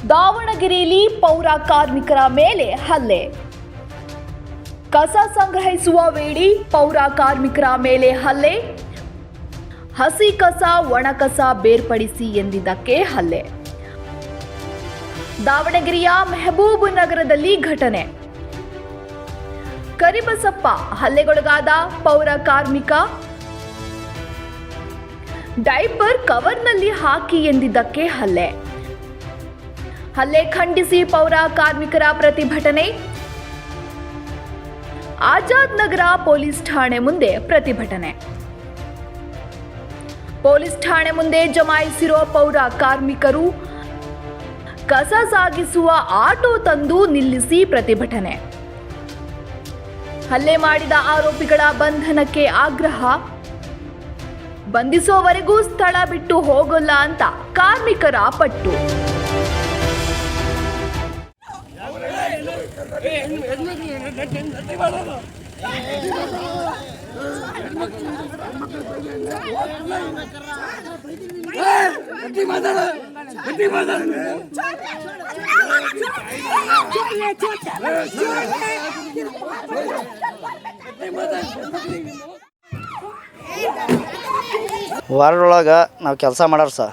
ದಾವಣಗೆರೆಯಲ್ಲಿ ಪೌರ ಕಾರ್ಮಿಕರ ಮೇಲೆ ಹಲ್ಲೆ. ಕಸ ಸಂಗ್ರಹಿಸುವ ವೇಳೆ ಪೌರ ಕಾರ್ಮಿಕರ ಮೇಲೆ ಹಲ್ಲೆ. ಹಸಿ ಕಸ ಒಣ ಕಸ ಬೇರ್ಪಡಿಸಿ ಎಂದಿದ್ದಕ್ಕೆ ಹಲ್ಲೆ. ದಾವಣಗೆರೆಯ ಮೆಹಬೂಬ್ ನಗರದಲ್ಲಿ ಘಟನೆ. ಕರಿಬಸಪ್ಪ ಹಲ್ಲೆಗೊಳಗಾದ ಪೌರ ಕಾರ್ಮಿಕ. ಡೈಪರ್ ಕವರ್ನಲ್ಲಿ ಹಾಕಿ ಎಂದಿದ್ದಕ್ಕೆ ಹಲ್ಲೆ. ಹಲ್ಲೆ ಖಂಡಿಸಿ ಪೌರ ಕಾರ್ಮಿಕರ ಪ್ರತಿಭಟನೆ. ಆಜಾದ್ ನಗರ ಪೊಲೀಸ್ ಠಾಣೆ ಮುಂದೆ ಪ್ರತಿಭಟನೆ. ಪೊಲೀಸ್ ಠಾಣೆ ಮುಂದೆ ಜಮಾಯಿಸಿರುವ ಪೌರ ಕಾರ್ಮಿಕರು ಕಸ ಸಾಗಿಸುವ ಆಟೋ ತಂದು ನಿಲ್ಲಿಸಿ ಪ್ರತಿಭಟನೆ. ಹಲ್ಲೆ ಮಾಡಿದ ಆರೋಪಿಗಳ ಬಂಧನಕ್ಕೆ ಆಗ್ರಹ. ಬಂಧಿಸುವವರೆಗೂ ಸ್ಥಳ ಬಿಟ್ಟು ಹೋಗಲ್ಲ ಅಂತ ಕಾರ್ಮಿಕರ ಪಟ್ಟು. ವಾರ್ಡ್ ಒಳಗೆ ನಾವು ಕೆಲಸ ಮಾಡೋರು ಸರ್.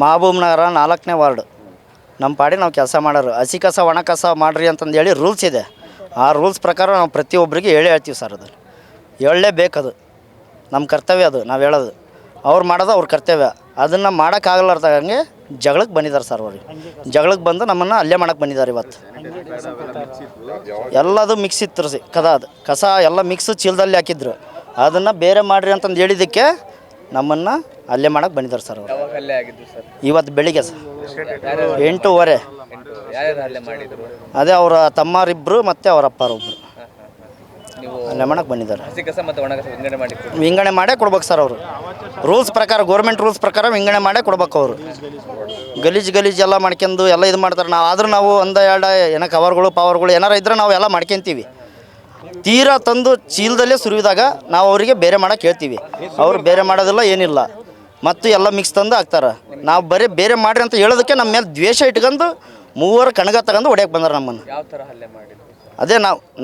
ಮಹಬೂಬ್ ನಗರ 4ನೇ ವಾರ್ಡ್. ನಮ್ಮ ಪಾಡಿ ನಾವು ಕೆಲಸ ಮಾಡೋರು. ಹಸಿ ಕಸ ಒಣ ಕಸ ಮಾಡಿರಿ ಅಂತಂದೇಳಿ ರೂಲ್ಸ್ ಇದೆ. ಆ ರೂಲ್ಸ್ ಪ್ರಕಾರ ನಾವು ಪ್ರತಿಯೊಬ್ಬರಿಗೆ ಹೇಳ್ತೀವಿ ಸರ್. ಅದು ಹೇಳಲೇಬೇಕದು, ನಮ್ಮ ಕರ್ತವ್ಯ. ಅದು ನಾವು ಹೇಳೋದು, ಅವ್ರು ಮಾಡೋದು ಅವ್ರ ಕರ್ತವ್ಯ. ಅದನ್ನು ಮಾಡೋಕ್ಕಾಗಲಾರ್ದಂಗೆ ಜಗಳಕ್ಕೆ ಬಂದಿದ್ದಾರೆ ಸರ್. ಅವ್ರಿಗೆ ಜಗಳಕ್ಕೆ ಬಂದು ನಮ್ಮನ್ನು ಅಲ್ಲೇ ಮಾಡೋಕ್ಕೆ ಬಂದಿದ್ದಾರೆ ಇವತ್ತು. ಎಲ್ಲದು ಮಿಕ್ಸ್ ಇತ್ತು ರೀ. ಅದು ಕಸ ಎಲ್ಲ ಮಿಕ್ಸ್ ಚೀಲದಲ್ಲಿ ಹಾಕಿದ್ರು. ಅದನ್ನು ಬೇರೆ ಮಾಡಿರಿ ಅಂತಂದು ಹೇಳಿದ್ದಕ್ಕೆ ನಮ್ಮನ್ನು ಅಲ್ಲೇ ಮಾಡೋಕ್ಕೆ ಬಂದಿದ್ದಾರೆ ಸರ್. ಅವರು ಇವತ್ತು ಬೆಳಿಗ್ಗೆ ಸರ್ 8:15. ಅದೇ ಅವರ ತಮ್ಮರಿಬ್ಬರು ಮತ್ತು ಅವರ ಅಪ್ಪರೊಬ್ಬರು ಅಲ್ಲೇ ಮಾಡೋಕ್ಕೆ ಬಂದಿದ್ದಾರೆ. ವಿಂಗಡಣೆ ಮಾಡೇ ಕೊಡ್ಬೇಕು ಸರ್. ಅವರು ರೂಲ್ಸ್ ಪ್ರಕಾರ, ಗೌರ್ಮೆಂಟ್ ರೂಲ್ಸ್ ಪ್ರಕಾರ ವಿಂಗಡಣೆ ಮಾಡೇ ಕೊಡ್ಬೇಕು. ಅವರು ಗಲೀಜು ಎಲ್ಲ ಮಾಡ್ಕೊಂಡು ಎಲ್ಲ ಇದು ಮಾಡ್ತಾರೆ. ನಾವು ಒಂದು ಎರಡು ಏನೋ ಕವರ್ಗಳು ಪವರ್ಗಳು ಏನಾರು ಇದ್ದರೆ ನಾವು ಎಲ್ಲ ಮಾಡ್ಕೊತೀವಿ. ತೀರಾ ತಂದು ಚೀಲದಲ್ಲೇ ಸುರಿದಾಗ ನಾವು ಅವರಿಗೆ ಬೇರೆ ಮಾಡೋಕ್ಕೆ ಹೇಳ್ತೀವಿ. ಅವರು ಬೇರೆ ಮಾಡೋದಿಲ್ಲ, ಏನಿಲ್ಲ. ಮತ್ತು ಎಲ್ಲ ಮಿಕ್ಸ್ ತಂದು ಹಾಕ್ತಾರೆ. ನಾವು ಬರೀ ಬೇರೆ ಮಾಡಿರಿ ಅಂತ ಹೇಳೋದಕ್ಕೆ ನಮ್ಮ ಮೇಲೆ ದ್ವೇಷ ಇಟ್ಕೊಂಡು 3 ಕಣಗ ತಗೊಂಡು ಹೊಡ್ಯಕ್ಕೆ ಬಂದಾರೆ ನಮ್ಮನ್ನು. ಅದೇ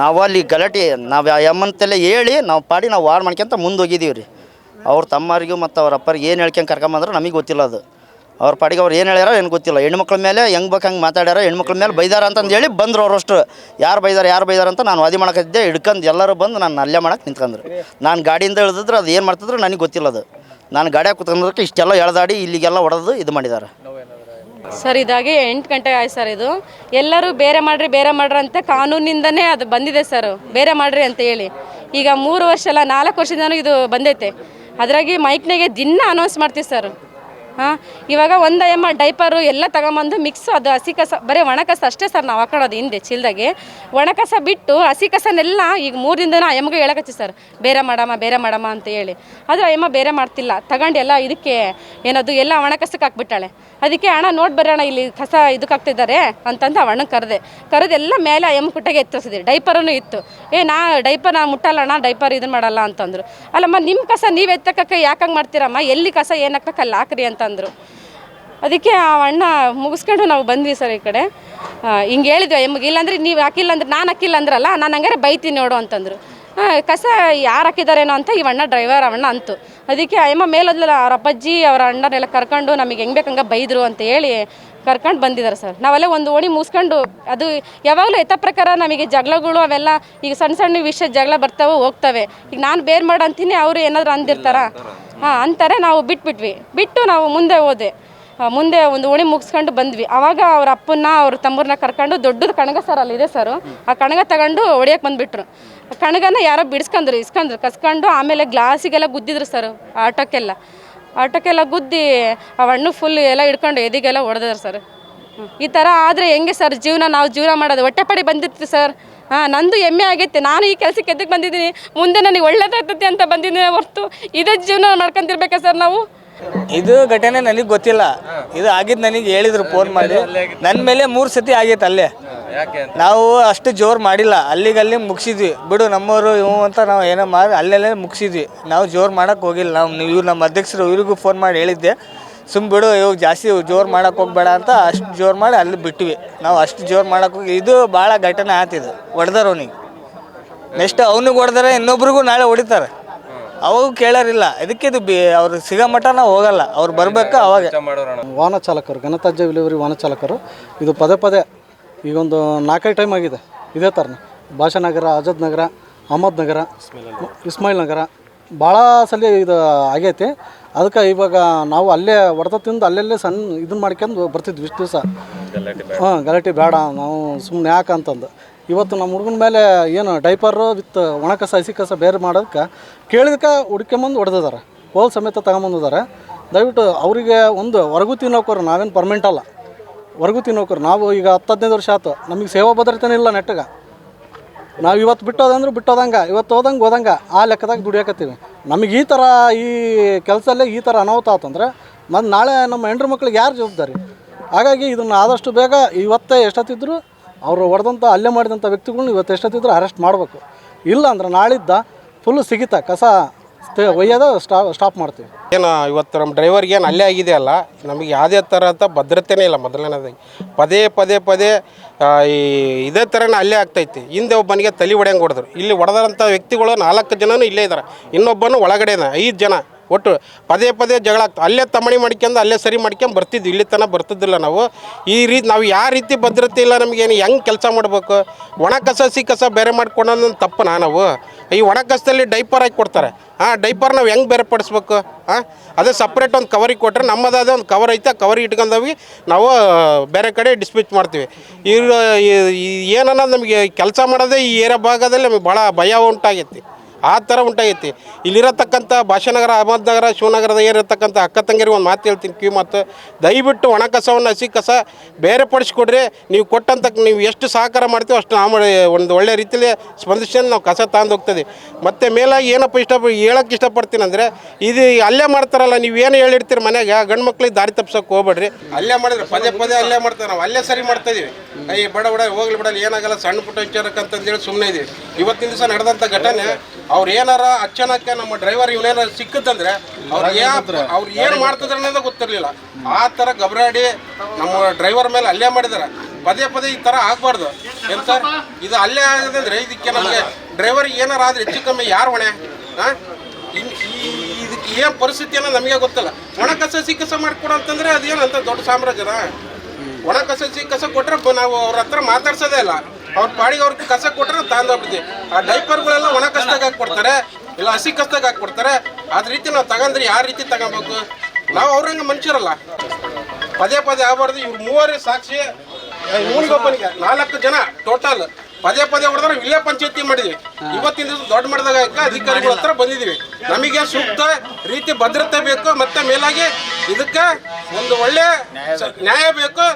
ನಾವು ಅಲ್ಲಿ ಗಲಾಟೆ ನಾವು ಎಮ್ಮಂತೆಲ್ಲ ಹೇಳಿ ನಾವು ವಾರ್ ಮಾಡ್ಕೊಂತ ಮುಂದೆ ಹೋಗಿದ್ದೀವಿ ರೀ. ಅವ್ರ ತಮ್ಮರಿಗೂ ಮತ್ತು ಅವ್ರ ಅಪ್ಪರಿಗೆ ಏನು ಹೇಳ್ಕೊಂಡು ಕರ್ಕೊಂಬಂದ್ರೆ ನಮಗೆ ಗೊತ್ತಿಲ್ಲ. ಅದು ಅವ್ರ ಪಾಡಿಗೆ ಅವ್ರು ಏನು ಹೇಳ್ಯಾರ ಏನು ಗೊತ್ತಿಲ್ಲ. ಹೆಣ್ಮಕ್ಳ ಮೇಲೆ ಹೆಂಗೆ ಬೇಕು ಹಂಗೆ ಮಾತಾಡ್ಯಾರ. ಹೆಣ್ಮಕ್ಳ ಮೇಲೆ ಬೈದಾರ ಅಂತಂದು ಹೇಳಿ ಬಂದರು. ಅವರಷ್ಟು ಯಾರು ಬೈದಾರ ಅಂತ ನಾನು ವಾದಿ ಮಾಡೋಕ್ಕಿದ್ದೆ. ಹಿಡ್ಕೊಂಡು ಎಲ್ಲರೂ ಬಂದು ನಾನು ಅಲ್ಲೇ ಮಾಡೋಕ್ಕೆ ನಿಂತ್ಕೊಂಡ್ರು. ನಾನು ಗಾಡಿಯಿಂದ ಇಳಿದಿದ್ರೆ ಅದು ಏನು ಮಾಡ್ತಿದ್ರು ನನಗೆ ಗೊತ್ತಿಲ್ಲ. ಅದು ನಾನು ಗಾಡಿಯಾಗ ಕೂತ್ಕೊಂಡ್ರೆ ಇಷ್ಟೆಲ್ಲ ಎಳ್ದಾಡಿ ಇಲ್ಲಿಗೆಲ್ಲ ಹೊಡೆದು ಇದು ಮಾಡಿದ್ದಾರೆ ಸರ್. ಇದಾಗಿ 8 ಗಂಟೆ ಆಯ್ತು ಸರ್. ಇದು ಎಲ್ಲರೂ ಬೇರೆ ಮಾಡ್ರಿ ಅಂತ ಕಾನೂನಿಂದನೇ ಅದು ಬಂದಿದೆ ಸರ್. ಬೇರೆ ಮಾಡ್ರಿ ಅಂತ ಹೇಳಿ ಈಗ 3 ವರ್ಷ ಅಲ್ಲ 4 ವರ್ಷದಿಂದನೂ ಇದು ಬಂದೈತೆ. ಅದ್ರಾಗಿ ಮೈಕ್ನಾಗೆ ದಿನ ಅನೌನ್ಸ್ ಮಾಡ್ತೀವಿ ಸರ್. ಇವಾಗ ಒಂದು ಡೈಪರು ಎಲ್ಲ ತಗೊಂಬಂದು ಮಿಕ್ಸ್. ಅದು ಹಸಿ ಕಸ ಬರೀ ಒಣ ಕಸ ಅಷ್ಟೇ ಸರ್ ನಾವು ಹಾಕೊಳ್ಳೋದು. ಹಿಂದೆ ಚೀಲದಾಗೆ ಒಣ ಕಸ ಬಿಟ್ಟು ಹಸಿ ಕಸನೆಲ್ಲ ಈಗ 3 ದಿನದಿಂದ ಅಯ್ಯಮ್ಮಗೆ ಹೇಳಕತ್ತಿ ಸರ್, ಬೇರೆ ಮಾಡಮ್ಮ ಅಂತ ಹೇಳಿ. ಆದರೆ ಅಯ್ಯಮ್ಮ ಬೇರೆ ಮಾಡ್ತಿಲ್ಲ. ತಗೊಂಡು ಎಲ್ಲ ಇದಕ್ಕೆ ಏನದು ಎಲ್ಲ ಒಣ ಕಸಕ್ಕೆ ಹಾಕ್ಬಿಟ್ಟಾಳೆ. ಅದಕ್ಕೆ ಅಣ್ಣ ನೋಡಿ ಬರೋಣ ಇಲ್ಲಿ ಕಸ ಇದಕ್ಕೆ ಹಾಕ್ತಿದ್ದಾರೆ ಅಂತಂದು ಅಣ್ಣಗೆ ಕರೆದು ಎಲ್ಲ ಮೇಲೆ ಅಯ್ಯಮ್ಮ ಕುಟ್ಟಗೆ ಎತ್ತರಿಸಿದ್ವಿ. ಡೈಪರೂ ಇತ್ತು. ಡೈಪರ್ ನಾನು ಮುಟ್ಟಲ್ಲ ಅಣ್ಣ, ಡೈಪರ್ ಇದನ್ನು ಮಾಡಲ್ಲ ಅಂತಂದರು. ಅಲ್ಲಮ್ಮ ನಿಮ್ಮ ಕಸ ನೀವು ಎತ್ತಕ್ಕೆ ಯಾಕಂಗೆ ಮಾಡ್ತೀರಮ್ಮ, ಎಲ್ಲಿ ಕಸ ಏನು ಹಾಕ್ಬೇಕು ಅಲ್ಲಿ ಹಾಕ್ರಿ ಅಂತಂದರು. ಅದಕ್ಕೆ ಆ ಅಣ್ಣ ಮುಗಿಸ್ಕೊಂಡು ನಾವು ಬಂದ್ವಿ ಸರ್ ಈ ಕಡೆ. ಹಿಂಗೆ ಹೇಳಿದ್ವಿ ಅಯ್ಯಮ್ಮಗೆ, ಇಲ್ಲಾಂದ್ರೆ ನೀವು ಹಾಕಿಲ್ಲ ಅಂದ್ರೆ ನಾನು ಹಾಕಿಲ್ಲ ಅಂದ್ರಲ್ಲ, ನಾನು ಹಂಗಾರೆ ಬೈತೀನಿ ನೋಡು ಅಂತಂದರು. ಕಸ ಯಾರು ಹಾಕಿದಾರೇನೋ ಅಂತ ಇವಣ್ಣ ಡ್ರೈವರ್ ಅವಣ್ಣ ಅಂತು. ಅದಕ್ಕೆ ಅಯ್ಯಮ್ಮ ಮೇಲೋದ್ಲಲ್ಲ ಅವ್ರ ಅಪ್ಪಾಜಿ ಅವರ ಅಣ್ಣನೆಲ್ಲ ಕರ್ಕೊಂಡು ನಮಗೆ ಹೆಂಗೆ ಬೇಕಂಗೆ ಬೈದರು ಅಂತ ಹೇಳಿ ಕರ್ಕೊಂಡು ಬಂದಿದ್ದಾರೆ ಸರ್. ನಾವೆಲ್ಲ ಒಂದು ಓಣಿ ಮುಗಿಸ್ಕೊಂಡು ಅದು ಯಾವಾಗಲೂ ಯಥ ಪ್ರಕಾರ ನಮಗೆ ಜಗಳಗಳು ಅವೆಲ್ಲ ಈಗ ಸಣ್ಣ ವಿಷಯ ಜಗಳ ಬರ್ತಾವೆ ಹೋಗ್ತವೆ. ಈಗ ನಾನು ಬೇರೆ ಮಾಡು ಅಂತೀನಿ, ಅವರು ಏನಾದರೂ ಅಂದಿರ್ತಾರ ಅಂತಾರೆ. ನಾವು ಬಿಟ್ಟು ನಾವು ಮುಂದೆ ಹೋದೆ. ಮುಂದೆ ಒಂದು ಓಣಿ ಮುಗಿಸ್ಕೊಂಡು ಬಂದ್ವಿ. ಆವಾಗ ಅವ್ರ ಅಪ್ಪನ್ನ ಅವ್ರ ತಮ್ಮೂರನ್ನ ಕರ್ಕೊಂಡು ದೊಡ್ಡದು ಕಣಗ ಸರ್ ಅಲ್ಲಿದೆ ಸರ್. ಆ ಕಣಗ ತಗೊಂಡು ಹೊಡಿಯೋಕೆ ಬಂದುಬಿಟ್ರು. ಕಣಗನ ಯಾರೋ ಇಸ್ಕೊಂಡ್ರು ಕಸ್ಕೊಂಡು ಆಮೇಲೆ ಗ್ಲಾಸಿಗೆಲ್ಲ ಗುದ್ದಿದ್ರು ಸರ್. ಆಟೋಕ್ಕೆಲ್ಲ ಗುದ್ದಿ ಅವಣ್ಣು ಫುಲ್ ಎಲ್ಲ ಹಿಡ್ಕೊಂಡು ಎದಿಗೆಲ್ಲ ಹೊಡೆದ್ರು ಸರ್. ಈ ಥರ ಆದರೆ ಹೆಂಗೆ ಸರ್ ನಾವು ಜೀವನ ಮಾಡೋದು? ಹೊಟ್ಟೆಪಡಿ ಬಂದಿತ್ತು ಸರ್. ನಂದು ಹೆಮ್ಮೆ ಆಗೈತೆ. ನಾನು ಈ ಕೆಲಸಕ್ಕೆ ಎದಕ್ಕೆ ಬಂದಿದ್ದೀನಿ, ಮುಂದೆ ನನಗೆ ಒಳ್ಳೇದಾಗ್ತದೆ ಅಂತ ಬಂದಿದ್ದೀನಿ ಹೊರ್ತು ಇದೇ ಜೀವನ ಮಾಡ್ಕೊಂತಿರ್ಬೇಕಾ ಸರ್ ನಾವು? ಇದು ಘಟನೆ ನನಗೆ ಗೊತ್ತಿಲ್ಲ. ಇದು ಆಗಿದ್ದು ನನಗೆ ಹೇಳಿದ್ರು ಫೋನ್ ಮಾಡಿ. ನನ್ನ ಮೇಲೆ 3 ಸತಿ ಆಗೈತೆ ಅಲ್ಲೇ. ನಾವು ಅಷ್ಟು ಜೋರು ಮಾಡಿಲ್ಲ, ಅಲ್ಲಿಗಲ್ಲಿ ಮುಗಿಸಿದ್ವಿ. ಬಿಡು ನಮ್ಮವರು ಇವು ಅಂತ ನಾವು ಏನೋ ಮಾಡಿ ಅಲ್ಲೆಲ್ಲೇ ಮುಗಿಸಿದ್ವಿ. ನಾವು ಜೋರು ಮಾಡೋಕ್ಕೆ ಹೋಗಿಲ್ಲ. ಇವ್ರು ನಮ್ಮ ಅಧ್ಯಕ್ಷರು ಇವ್ರಿಗೂ ಫೋನ್ ಮಾಡಿ ಹೇಳಿದ್ದೆ, ಬಿಡು ಇವಾಗ ಜಾಸ್ತಿ ಜೋರು ಮಾಡಕ್ಕೆ ಹೋಗ್ಬೇಡ ಅಂತ ಅಷ್ಟು ಜೋರು ಮಾಡಿ ಅಲ್ಲಿ ಬಿಟ್ವಿ ನಾವು. ಅಷ್ಟು ಜೋರು ಮಾಡಕ್ಕೆ ಹೋಗಿ ಇದು ಭಾಳ ಘಟನೆ ಆತಿದ್ದು. ಹೊಡೆದಾರ ಅವನಿಗೆ, ನೆಕ್ಸ್ಟ್ ಅವ್ನಿಗೆ ಹೊಡೆದಾರೆ, ಇನ್ನೊಬ್ರಿಗೂ ನಾಳೆ ಹೊಡಿತಾರೆ. ಅವಾಗ ಕೇಳೋರಿಲ್ಲ. ಇದಕ್ಕೆ ಇದು ಅವ್ರು ಸಿಗೋ ಮಟ್ಟ ನಾವು ಹೋಗಲ್ಲ, ಅವ್ರು ಬರಬೇಕು ಅವಾಗ. ವಾಹನ ಚಾಲಕರು, ಘನತ್ಯಾಜ್ಯ ವಿಲೇವಾರಿ ವಾಹನ ಚಾಲಕರು ಇದು ಪದೇ ಪದೇ ಈಗೊಂದು 4-5 ಟೈಮ್ ಆಗಿದೆ ಇದೇ ಥರನೇ. ಭಾಷಾನಗರ, ಆಜಾದ್ ನಗರ, ಅಹಮದ್ ನಗರ, ಇಸ್ಮಾಯಿಲ್ ನಗರ ಭಾಳ ಸಲ ಇದು ಆಗೈತಿ. ಅದಕ್ಕೆ ಇವಾಗ ನಾವು ಅಲ್ಲೇ ಹೊಡೆತ ತಿಂದು ಅಲ್ಲೆಲ್ಲೇ ಸಣ್ಣ ಇದನ್ನ ಮಾಡ್ಕೊಂಡು ಬರ್ತಿದ್ವಿ ಇಷ್ಟು ದಿವಸ. ಗಲಾಟೆ ಬೇಡ, ನಾವು ಸುಮ್ಮನೆ ಯಾಕೆ ಅಂತಂದು. ಇವತ್ತು ನಮ್ಮ ಹುಡುಗನ ಮೇಲೆ ಏನು ಡೈಪರು ವಿತ್ ಒಣ ಕಸ ಹಸಿ ಕಸ ಬೇರೆ ಮಾಡೋದಕ್ಕೆ ಕೇಳಿದಕ್ಕೆ ಹುಡ್ಕೊಂಬಂದು ಹೊಡೆದಿದ್ದಾರೆ, ಹೋಲ್ ಸಮೇತ ತಗೊಂಬಂದಿದ್ದಾರೆ. ದಯವಿಟ್ಟು ಅವರಿಗೆ ಒಂದು ಹೊರಗೂ ತಿನ್ನೋಕೋರು, ನಾವೇನು ಪರ್ಮನೆಂಟ್ ಅಲ್ಲ, ಹೊರಗೂ ತಿನ್ನೋಕೋರು. ನಾವು ಈಗ 10-15 ವರ್ಷ ಆಯ್ತು, ನಮಗೆ ಸೇವಾ ಭದ್ರತೆನೇ ಇಲ್ಲ ನೆಟ್ಟಗೆ. ನಾವು ಇವತ್ತು ಬಿಟ್ಟೋದಂದ್ರೆ ಬಿಟ್ಟೋದಂಗೆ, ಇವತ್ತು ಹೋದಂಗೆ ಆ ಲೆಕ್ಕದಾಗ ದುಡಿಯಾಕತ್ತೀವಿ. ನಮಗೆ ಈ ಥರ ಈ ಕೆಲಸಲ್ಲೇ ಈ ಥರ ಅನಾಹುತ ಆತಂದ್ರೆ ಮತ್ತು ನಾಳೆ ನಮ್ಮ ಹೆಂಡ್ರ ಮಕ್ಳಿಗೆ ಯಾರು ಜವಾಬ್ದಾರಿ? ಹಾಗಾಗಿ ಇದನ್ನು ಆದಷ್ಟು ಬೇಗ ಇವತ್ತೇ ಎಷ್ಟೊತ್ತಿದ್ರು ಅವರು ಹೊಡೆದಂಥ ಹಲ್ಲೆ ಮಾಡಿದಂಥ ವ್ಯಕ್ತಿಗಳನ್ನ ಇವತ್ತು ಎಷ್ಟೊತ್ತಿದ್ರು ಅರೆಸ್ಟ್ ಮಾಡಬೇಕು. ಇಲ್ಲ ಅಂದ್ರೆ ನಾಳಿದ್ದ ಫುಲ್ಲು ಸಿಗಿತ ಕಸ ಒಯ್ಯೋದು ಸ್ಟಾಪ್ ಮಾಡ್ತೀವಿ. ಏನು ಇವತ್ತು ನಮ್ಮ ಡ್ರೈವರ್ಗೆ ಏನು ಅಲ್ಲೇ ಆಗಿದೆಯಲ್ಲ, ನಮಗೆ ಯಾವುದೇ ಥರ ಅಂತ ಭದ್ರತೆನೇ ಇಲ್ಲ. ಮೊದಲನೇದಾಗಿ ಪದೇ ಇದೇ ಥರನೇ ಅಲ್ಲೇ ಆಗ್ತೈತಿ. ಹಿಂದೆ ಒಬ್ಬನಿಗೆ ತಲೆ ಹೊಡೆಯಂಗೆ ಹೊಡೆದ್ರು. ಇಲ್ಲಿ ಹೊಡೆದಂಥ ವ್ಯಕ್ತಿಗಳು 4 ಜನನೂ ಇಲ್ಲೇ ಇದ್ದಾರೆ, ಇನ್ನೊಬ್ಬನು ಒಳಗಡೆ 5 ಜನ ಒಟ್ಟು ಪದೇ ಜಗಳ ಆಗ್ತದೆ. ಅಲ್ಲೇ ತಮಣಿ ಮಾಡ್ಕೊಂಡು ಅಲ್ಲೇ ಸರಿ ಮಾಡ್ಕೊಂಡು ಬರ್ತಿದ್ವಿ, ಇಲ್ಲಿ ತನಕ ಬರ್ತಿದ್ದಿಲ್ಲ ನಾವು. ಈ ರೀತಿ ನಾವು ಯಾವ ರೀತಿ ಭದ್ರತೆ ಇಲ್ಲ ನಮಗೇನು, ಹೆಂಗೆ ಕೆಲಸ ಮಾಡಬೇಕು? ಒಣ ಕಸ ಹಸಿ ಕಸ ಬೇರೆ ಮಾಡ್ಕೊಳೋದು ತಪ್ಪನಾ? ನಾವು ಈ ಒಣ ಕಸದಲ್ಲಿ ಡೈಪರ್ ಹಾಕಿ ಕೊಡ್ತಾರೆ, ಡೈಪರ್ ನಾವು ಹೆಂಗೆ ಬೇರೆ ಪಡಿಸ್ಬೇಕು? ಅದೇ ಸಪ್ರೇಟ್ ಒಂದು ಕವರಿಗೆ ಕೊಟ್ಟರೆ ನಮ್ಮದಾದ ಒಂದು ಕವರ್ ಐತೆ, ಆ ಕವರಿಗೆ ಇಟ್ಕೊಂಡವಿ ನಾವು ಬೇರೆ ಕಡೆ ಡಿಸ್ಪ್ಯಾಚ್ ಮಾಡ್ತೀವಿ. ಏನನ್ನೋದು ನಮಗೆ ಕೆಲಸ ಮಾಡೋದೇ ಈ ಏರಿಯಾ ಭಾಗದಲ್ಲಿ ನಮಗೆ ಭಾಳ ಭಯ ಉಂಟಾಗೈತಿ, ಆ ಥರ ಉಂಟಾಗೈತಿ. ಇಲ್ಲಿರತಕ್ಕಂಥ ಭಾಷಾನಗರ, ಅಹಮದ್ ನಗರ, ಶಿವನಗರದ ಏರಿರತಕ್ಕಂಥ ಅಕ್ಕ ತಂಗಿರಿಗೆ ಒಂದು ಮಾತು ಹೇಳ್ತೀನಿ, ಕಿವಿ ಮಾತು. ದಯವಿಟ್ಟು ಒಣ ಕಸವನ್ನು ಹಸಿ ಕಸ ಬೇರೆ ಪಡಿಸ್ಕೊಡ್ರಿ. ನೀವು ಕೊಟ್ಟಂತ ನೀವು ಎಷ್ಟು ಸಹಕಾರ ಮಾಡ್ತೀವೋ ಅಷ್ಟು ನಾವು ಒಂದು ಒಳ್ಳೆ ರೀತಿಯಲ್ಲಿ ಸ್ಪಂದಿಸ್ಕೊಂಡು ನಾವು ಕಸ ತಗೊಂಡು ಹೋಗ್ತದೆ. ಮತ್ತು ಮೇಲಾಗಿ ಏನಪ್ಪ ಹೇಳೋಕ್ಕೆ ಇಷ್ಟಪಡ್ತೀನಿ ಅಂದರೆ, ಇದು ಅಲ್ಲೇ ಮಾಡ್ತಾರಲ್ಲ, ನೀವು ಏನು ಹೇಳಿರ್ತೀರಿ ಮನೆಗೆ, ಗಂಡು ಮಕ್ಳಿಗೆ ದಾರಿ ತಪ್ಸೋಕೆ ಹೋಗ್ಬೇಡ್ರಿ. ಅಲ್ಲೇ ಮಾಡಿದ್ರೆ ಪದೇ ಅಲ್ಲೇ ಮಾಡ್ತಾರೆ, ನಾವು ಅಲ್ಲೇ ಸರಿ ಮಾಡ್ತಾಯಿದ್ದೀವಿ. ಬಡ ಹೋಗ್ಲಿ ಬಿಡಲ್ಲ, ಏನಾಗಲ್ಲ, ಸಣ್ಣ ಪುಟ್ಟ ವಿಚಾರಕ್ಕಂತಂದೇಳಿ ಸುಮ್ಮನೆ ಇದೀವಿ. ಇವತ್ತಿನ ದಿವಸ ನಡೆದಂಥ ಘಟನೆ ಅವ್ರು ಏನಾರ ಅಚಾನಕ್ಕೆ ನಮ್ಮ ಡ್ರೈವರ್ ಇವನೇನಾರು ಸಿಕ್ಕತ್ತಂದ್ರೆ ಅವ್ರು ಏನು ಮಾಡ್ತಿದ್ರು ಅನ್ನೋದು ಗೊತ್ತಿರಲಿಲ್ಲ. ಆ ಥರ ಗಬರಾಡಿ ನಮ್ಮ ಡ್ರೈವರ್ ಮೇಲೆ ಅಲ್ಲೇ ಮಾಡಿದ್ದಾರೆ. ಪದೇ ಈ ಥರ ಆಗಬಾರ್ದು. ಏನು ಸರ್, ಇದು ಅಲ್ಲೇ ಆಗದಂದ್ರೆ ಇದಕ್ಕೆ ನಮಗೆ ಡ್ರೈವರ್ಗೆ ಏನಾರು ಆದರೆ ಹೆಚ್ಚು ಕಮ್ಮಿ ಯಾರು ಹೊಣೆ? ಇದಕ್ಕೆ ಏನು ಪರಿಸ್ಥಿತಿ ಅನ್ನೋ ನಮಗೆ ಗೊತ್ತಿಲ್ಲ. ಒಣ ಕಸ ಹಸಿ ಕಸ ಮಾಡಿಕೊಡು ಅಂತಂದರೆ ಅದೇನಂತ ದೊಡ್ಡ ಸಾಮ್ರಾಜ್ಯದ? ಒಣ ಕಸ ಹಸಿ ಕಸ ಕೊಟ್ಟರೆ ನಾವು ಅವ್ರ ಹತ್ರ ಮಾತಾಡ್ಸೋದೇ ಇಲ್ಲ. ಅವ್ರ ಪಾಡಿಗೆ ಅವ್ರಿಗೆ ಕಸ ಕೊಟ್ಟರೆ ತಾಂದೋಗ್ಬಿಡ್ತೀವಿ. ಆ ಡೈಪರ್ಗಳೆಲ್ಲ ಒಣ ಕಸದಾಗ ಹಾಕ್ಕೊಡ್ತಾರೆ, ಇಲ್ಲ ಹಸಿ ಕಸದಾಗ ಹಾಕ್ಕೊಡ್ತಾರೆ. ಅದ ರೀತಿ ನಾವು ತಗೊಂಡ್ರೆ ಯಾವ ರೀತಿ ತಗೋಬೇಕು? ನಾವು ಅವ್ರಂಗೆ ಮನುಷ್ಯರಲ್ಲ. ಪದೇ ಆಗಬಾರ್ದು. ಇವ್ರು 3 ಸಾಕ್ಷಿ, ಇವನಿಗೊಬ್ಬನಿಗೆ 4 ಜನ ಟೋಟಲ್ ಪದೇ ಹೊಡೆದ್ರೆ ವಿಲೇ ಪಂಚಾಯತಿ ಮಾಡಿದ್ವಿ. ಇವತ್ತಿನ ದಿವಸ ದೊಡ್ಡ ಮಟ್ಟದಾಗ ಅಧಿಕಾರಿಗಳ ಹತ್ರ ಬಂದಿದ್ದೀವಿ. ನಮಗೆ ಸೂಕ್ತ ರೀತಿ ಭದ್ರತೆ ಬೇಕು, ಮತ್ತು ಮೇಲಾಗಿ ಇದಕ್ಕೆ ಒಂದು ಒಳ್ಳೆ ನ್ಯಾಯ ಬೇಕು,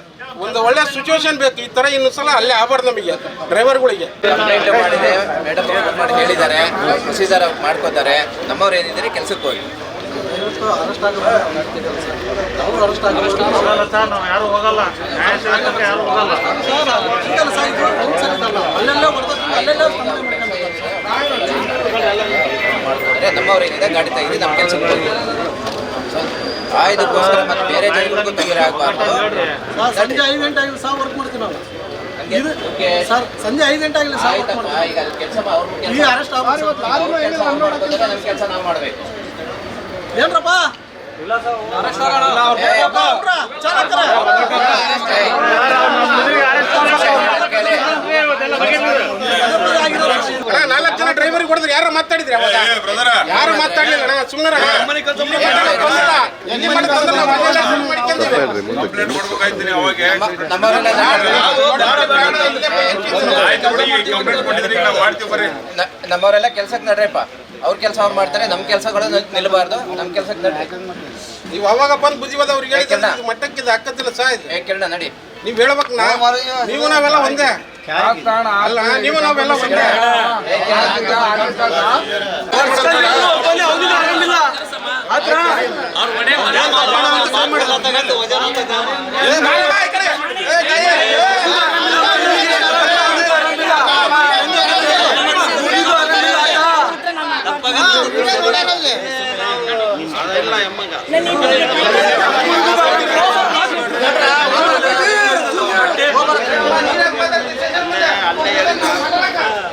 ಒಂದು ಒಳ್ಳೆ ಸಿಚುವೇಶನ್ ಬೇಕು. ಈ ಥರ ಇನ್ನೊಂದು ಸಲ ಅಲ್ಲೇ ಆಗಬಾರ್ದು ನಮಗೆ ಡ್ರೈವರ್ಗಳಿಗೆ. ಕಂಪ್ಲೇಂಟ್ ಮಾಡಿದೆ, ಮೇಡಮ್ ಮಾಡಿ ಹೇಳಿದ್ದಾರೆ, ಪ್ರೊಸೀಜರ್ ಮಾಡ್ಕೋತಾರೆ. ನಮ್ಮವ್ರು ಏನಿದ್ದಾರೆ ಕೆಲಸಕ್ಕೆ ಹೋಗಿ ನಮ್ಮವ್ರು ಏನಿದೆ ಗಾಡಿ ತೆಗೆದು ನಮ್ಮ ಕೆಲಸಕ್ಕೆ ಹೋಗಿ. ಇದಕ್ಕೋಸ್ಕರ ಮತ್ತೆ ಬೇರೆ ಜನಗಳಿಗೂ ತೊಂದರೆ ಆಗಬಾರ್ದು. ಸಂಜೆ 5 ಗಂಟೆ ಆಗಲಿ ಸಹ ವರ್ಕ್ ಮಾಡ್ತೀವಿ ನಾವು. ಸರ್ ಸಂಜೆ 5 ಗಂಟೆ ಆಗಲಿ ಸಹ ವರ್ಕ್ ಮಾಡ್ತೀವಿ. ಈಗ ಕೆಲಸ ಅವ್ರ ಅರೆಸ್ಟ್ ಆಗ್ಬೋದು. ನಮ್ಮ ಕೆಲಸ ನಾವು ಮಾಡಬೇಕು. ಏನ್ರಪ್ಪ ನಾಲ್ಕು ಜನ ಡ್ರೈವರಿಗೆ ಹೊಡೆದ್ರೆ ಯಾರು ಮಾತಾಡಿದ್ರಿ? ಅವಾಗ ಯಾರು ಮಾತಾಡ್ಲಿಲ್ಲ. ಸುಮ್ಮನೆ ನಮ್ಮವರೆಲ್ಲ ಕೆಲ್ಸಕ್ಕೆ ನಡ್ರಪ್ಪ. ಅವ್ರ ಕೆಲಸ ಅವ್ರು ಮಾಡ್ತಾರೆ, ನಮ್ಮ ಕೆಲಸಗಳು ನಿಲ್ಲಬಾರ್ದು. ನಮ್ಮ ಕೆಲಸಕ್ಕೆ ನಡ್ರಿ. ನೀವು ಅವಾಗ ಬಂದು ಬುದ್ಧಿವಾದ ಅವ್ರಿಗೆ ಹೇಳಿದ್ರೆ ಮಟ್ಟಕ್ಕಿಂತ ಹಾಕತ್ತಿಲ್ಲ ಸಹ ಕೇಳ ನಡಿ. ನೀವು ಹೇಳ್ಬೇಕು. ನೀವು ನಾವೆಲ್ಲ ಒಂದೇ ಅಲ್ಲ, ನೀವು ನಾವೆಲ್ಲ ಒಂದೇ. ಅದೆಲ್ಲ ಎಮ್ಮಗ